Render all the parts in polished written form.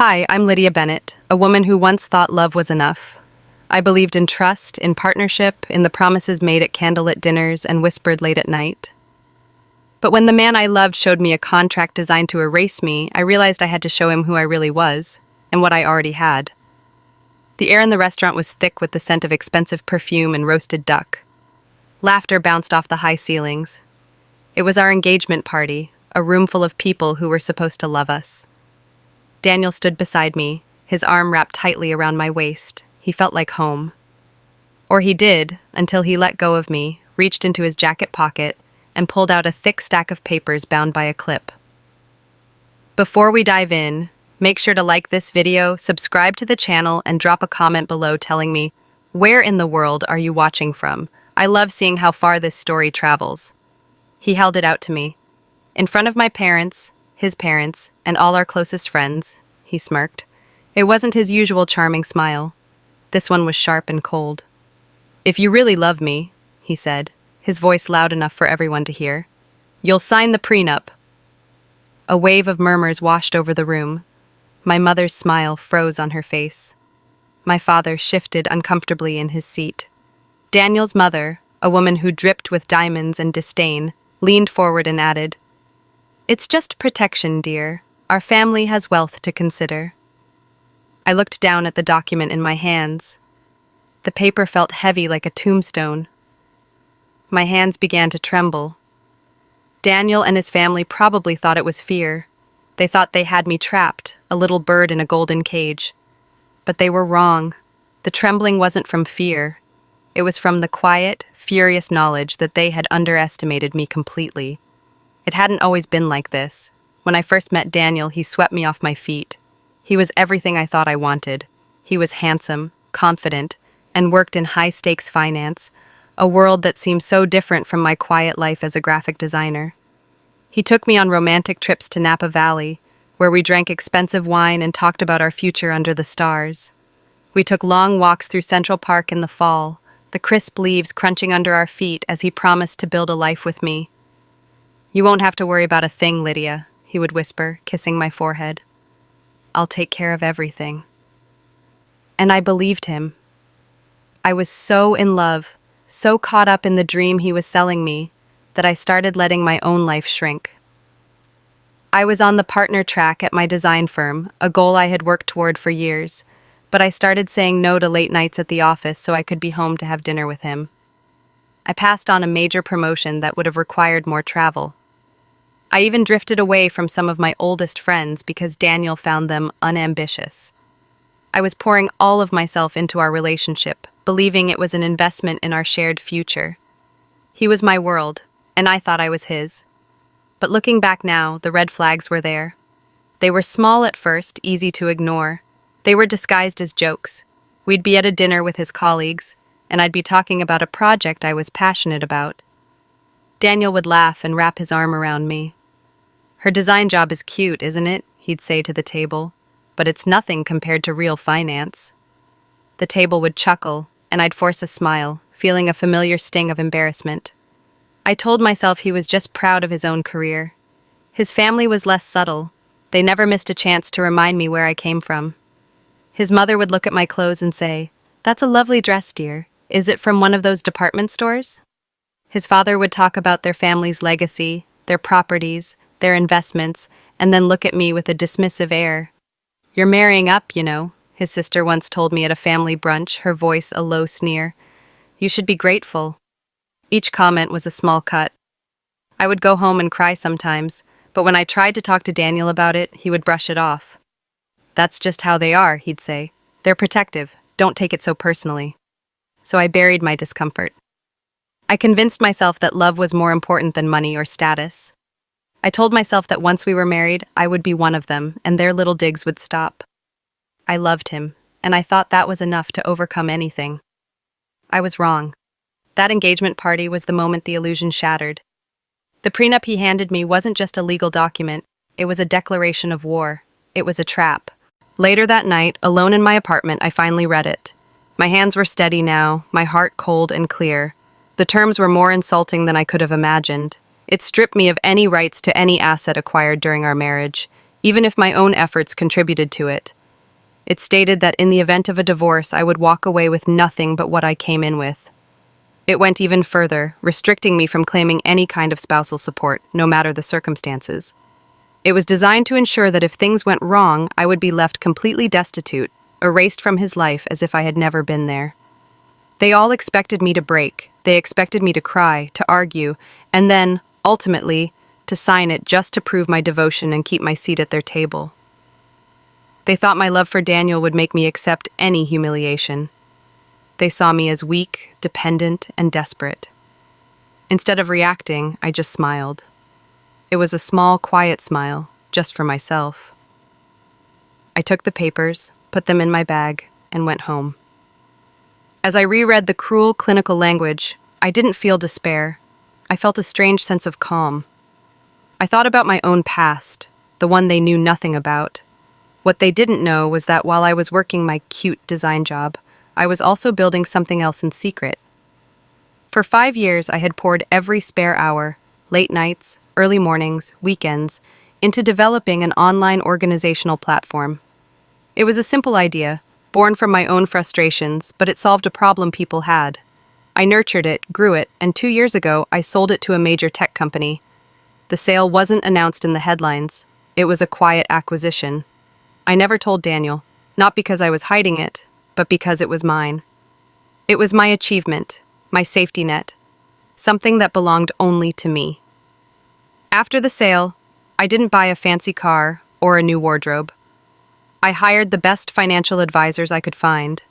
Hi, I'm Lydia Bennett, a woman who once thought love was enough. I believed in trust, in partnership, in the promises made at candlelit dinners and whispered late at night. But when the man I loved showed me a contract designed to erase me, I realized I had to show him who I really was, and what I already had. The air in the restaurant was thick with the scent of expensive perfume and roasted duck. Laughter bounced off the high ceilings. It was our engagement party, a room full of people who were supposed to love us. Daniel stood beside me, his arm wrapped tightly around my waist. He felt like home. Or he did, until he let go of me, reached into his jacket pocket, and pulled out a thick stack of papers bound by a clip. Before we dive in, make sure to like this video, subscribe to the channel, and drop a comment below telling me, where in the world are you watching from? I love seeing how far this story travels. He held it out to me. In front of my parents, his parents, and all our closest friends, he smirked. It wasn't his usual charming smile. This one was sharp and cold. "If you really love me," he said, his voice loud enough for everyone to hear, "you'll sign the prenup." A wave of murmurs washed over the room. My mother's smile froze on her face. My father shifted uncomfortably in his seat. Daniel's mother, a woman who dripped with diamonds and disdain, leaned forward and added, "It's just protection, dear. Our family has wealth to consider." I looked down at the document in my hands. The paper felt heavy like a tombstone. My hands began to tremble. Daniel and his family probably thought it was fear. They thought they had me trapped, a little bird in a golden cage. But they were wrong. The trembling wasn't from fear. It was from the quiet, furious knowledge that they had underestimated me completely. It hadn't always been like this. When I first met Daniel, he swept me off my feet. He was everything I thought I wanted. He was handsome, confident, and worked in high-stakes finance, a world that seemed so different from my quiet life as a graphic designer. He took me on romantic trips to Napa Valley, where we drank expensive wine and talked about our future under the stars. We took long walks through Central Park in the fall, the crisp leaves crunching under our feet as he promised to build a life with me. "You won't have to worry about a thing, Lydia," he would whisper, kissing my forehead. "I'll take care of everything." And I believed him. I was so in love, so caught up in the dream he was selling me, that I started letting my own life shrink. I was on the partner track at my design firm, a goal I had worked toward for years, but I started saying no to late nights at the office so I could be home to have dinner with him. I passed on a major promotion that would have required more travel. I even drifted away from some of my oldest friends because Daniel found them unambitious. I was pouring all of myself into our relationship, believing it was an investment in our shared future. He was my world, and I thought I was his. But looking back now, the red flags were there. They were small at first, easy to ignore. They were disguised as jokes. We'd be at a dinner with his colleagues, and I'd be talking about a project I was passionate about. Daniel would laugh and wrap his arm around me. "Her design job is cute, isn't it?" he'd say to the table, "but it's nothing compared to real finance." The table would chuckle, and I'd force a smile, feeling a familiar sting of embarrassment. I told myself he was just proud of his own career. His family was less subtle. They never missed a chance to remind me where I came from. His mother would look at my clothes and say, "That's a lovely dress, dear. Is it from one of those department stores?" His father would talk about their family's legacy, their properties, their investments, and then look at me with a dismissive air. "You're marrying up, you know," his sister once told me at a family brunch, her voice a low sneer. "You should be grateful." Each comment was a small cut. I would go home and cry sometimes, but when I tried to talk to Daniel about it, he would brush it off. "That's just how they are," he'd say. "They're protective. Don't take it so personally." So I buried my discomfort. I convinced myself that love was more important than money or status. I told myself that once we were married, I would be one of them, and their little digs would stop. I loved him, and I thought that was enough to overcome anything. I was wrong. That engagement party was the moment the illusion shattered. The prenup he handed me wasn't just a legal document, it was a declaration of war. It was a trap. Later that night, alone in my apartment, I finally read it. My hands were steady now, my heart cold and clear. The terms were more insulting than I could have imagined. It stripped me of any rights to any asset acquired during our marriage. even if my own efforts contributed to it. It stated that in the event of a divorce, I would walk away with nothing but what I came in with. It went even further, restricting me from claiming any kind of spousal support, no matter the circumstances. It was designed to ensure that if things went wrong, I would be left completely destitute, erased from his life as if I had never been there. They all expected me to break. They expected me to cry, to argue, and then, ultimately, to sign it just to prove my devotion and keep my seat at their table. They thought my love for Daniel would make me accept any humiliation. They saw me as weak, dependent, and desperate. Instead of reacting, I just smiled. It was a small, quiet smile, just for myself. I took the papers, put them in my bag, and went home. As I reread the cruel clinical language, I didn't feel despair. I felt a strange sense of calm. I thought about my own past, the one they knew nothing about. What they didn't know was that while I was working my cute design job, I was also building something else in secret. For 5 years, I had poured every spare hour, late nights, early mornings, weekends, into developing an online organizational platform. It was a simple idea, born from my own frustrations, but it solved a problem people had. I nurtured it, grew it, and 2 years ago, I sold it to a major tech company. The sale wasn't announced in the headlines. It was a quiet acquisition. I never told Daniel, not because I was hiding it, but because it was mine. It was my achievement, my safety net, something that belonged only to me. After the sale, I didn't buy a fancy car or a new wardrobe. I hired the best financial advisors I could find.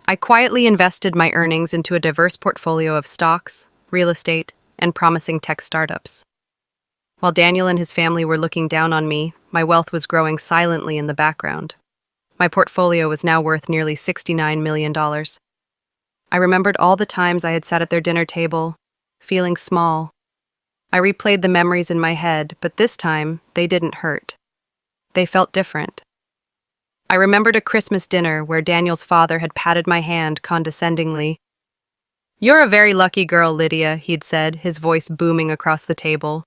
I quietly invested my earnings into a diverse portfolio of stocks, real estate, and promising tech startups. While Daniel and his family were looking down on me, my wealth was growing silently in the background. My portfolio was now worth nearly $69 million. I remembered all the times I had sat at their dinner table, feeling small. I replayed the memories in my head, but this time, they didn't hurt. They felt different. I remembered a Christmas dinner where Daniel's father had patted my hand condescendingly. "You're a very lucky girl, Lydia," he'd said, his voice booming across the table.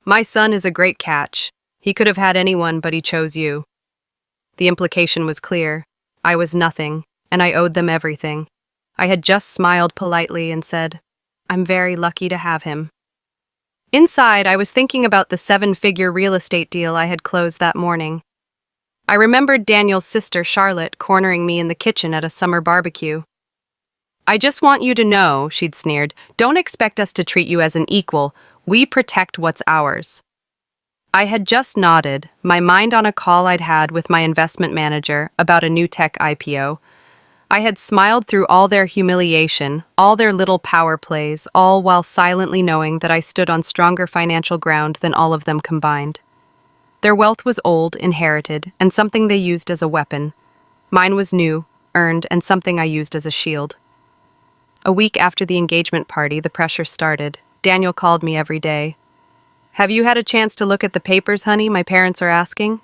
"My son is a great catch. He could have had anyone, but he chose you." The implication was clear. I was nothing, and I owed them everything. I had just smiled politely and said, "I'm very lucky to have him." Inside, I was thinking about the 7-figure real estate deal I had closed that morning. I remembered Daniel's sister, Charlotte, cornering me in the kitchen at a summer barbecue. "I just want you to know," she'd sneered, "don't expect us to treat you as an equal. We protect what's ours." I had just nodded, my mind on a call I'd had with my investment manager about a new tech IPO. I had smiled through all their humiliation, all their little power plays, all while silently knowing that I stood on stronger financial ground than all of them combined. Their wealth was old, inherited, and something they used as a weapon. Mine was new, earned, and something I used as a shield. A week after the engagement party, the pressure started. Daniel called me every day. "Have you had a chance to look at the papers, honey? My parents are asking."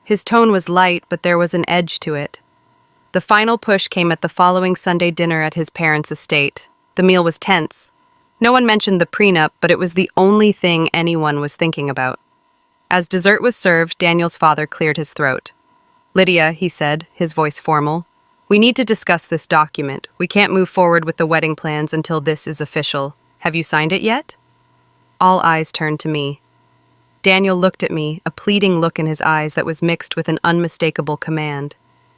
His tone was light, but there was an edge to it. The final push came at the following Sunday dinner at his parents' estate. The meal was tense. No one mentioned the prenup, but it was the only thing anyone was thinking about. As dessert was served, Daniel's father cleared his throat. "Lydia," he said, his voice formal, "we need to discuss this document. We can't move forward with the wedding plans until this is official. Have you signed it yet?" All eyes turned to me. Daniel looked at me, a pleading look in his eyes that was mixed with an unmistakable command.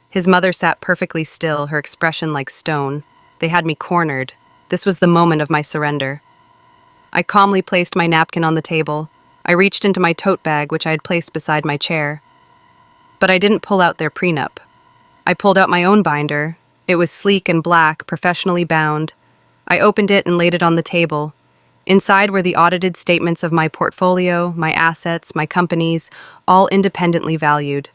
His mother sat perfectly still, her expression like stone. They had me cornered. This was the moment of my surrender. I calmly placed my napkin on the table. I reached into my tote bag, which I had placed beside my chair. But I didn't pull out their prenup. I pulled out my own binder. It was sleek and black, professionally bound. I opened it and laid it on the table. Inside were the audited statements of my portfolio, my assets, my companies, all independently valued.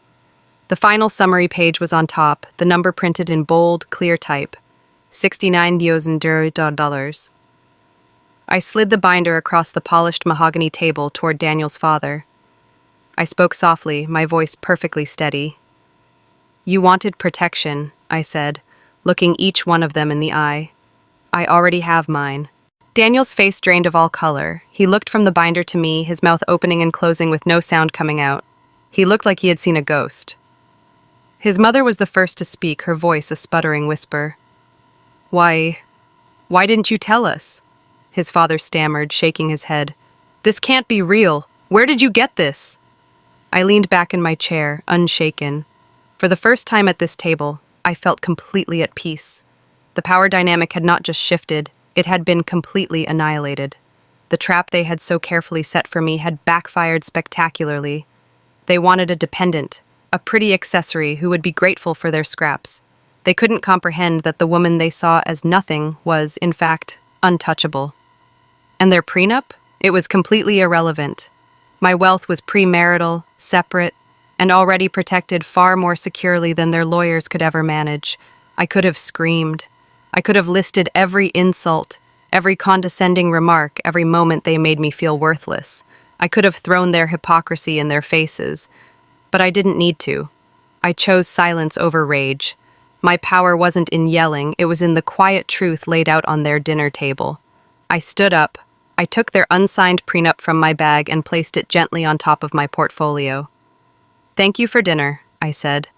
The final summary page was on top, the number printed in bold, clear type. $69,000. I slid the binder across the polished mahogany table toward Daniel's father. I spoke softly, my voice perfectly steady. "You wanted protection," I said, looking each one of them in the eye. "I already have mine." Daniel's face drained of all color. He looked from the binder to me, his mouth opening and closing with no sound coming out. He looked like he had seen a ghost. His mother was the first to speak, her voice a sputtering whisper. Why didn't you tell us?" His father stammered, shaking his head. "This can't be real. Where did you get this?" I leaned back in my chair, unshaken. For the first time at this table, I felt completely at peace. The power dynamic had not just shifted, it had been completely annihilated. The trap they had so carefully set for me had backfired spectacularly. They wanted a dependent, a pretty accessory who would be grateful for their scraps. They couldn't comprehend that the woman they saw as nothing was, in fact, untouchable. And their prenup? It was completely irrelevant. My wealth was premarital, separate, and already protected far more securely than their lawyers could ever manage. I could have screamed. I could have listed every insult, every condescending remark, every moment they made me feel worthless. I could have thrown their hypocrisy in their faces. But I didn't need to. I chose silence over rage. My power wasn't in yelling, it was in the quiet truth laid out on their dinner table. I stood up. I took their unsigned prenup from my bag and placed it gently on top of my portfolio. "Thank you for dinner," I said.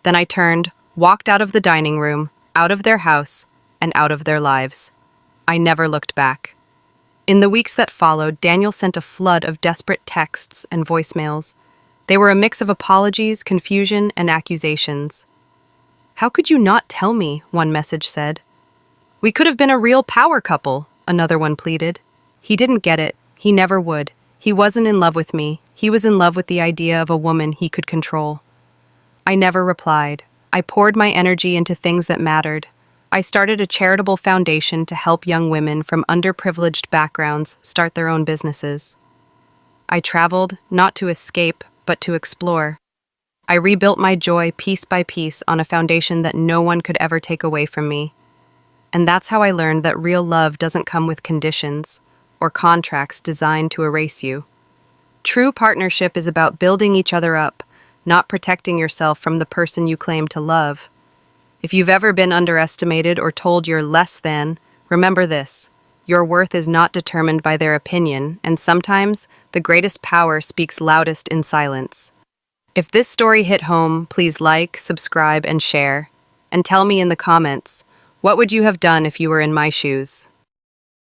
Then I turned, walked out of the dining room, out of their house, and out of their lives. I never looked back. In the weeks that followed, Daniel sent a flood of desperate texts and voicemails. They were a mix of apologies, confusion, and accusations. "How could you not tell me?" one message said. "We could have been a real power couple," another one pleaded. He didn't get it. He never would. He wasn't in love with me. He was in love with the idea of a woman he could control. I never replied. I poured my energy into things that mattered. I started a charitable foundation to help young women from underprivileged backgrounds start their own businesses. I traveled, not to escape, but to explore. I rebuilt my joy piece by piece on a foundation that no one could ever take away from me. And that's how I learned that real love doesn't come with conditions or contracts designed to erase you. True partnership is about building each other up, not protecting yourself from the person you claim to love. If you've ever been underestimated or told you're less than, remember this: your worth is not determined by their opinion, and sometimes the greatest power speaks loudest in silence. If this story hit home, please like, subscribe, and share. And tell me in the comments, what would you have done if you were in my shoes?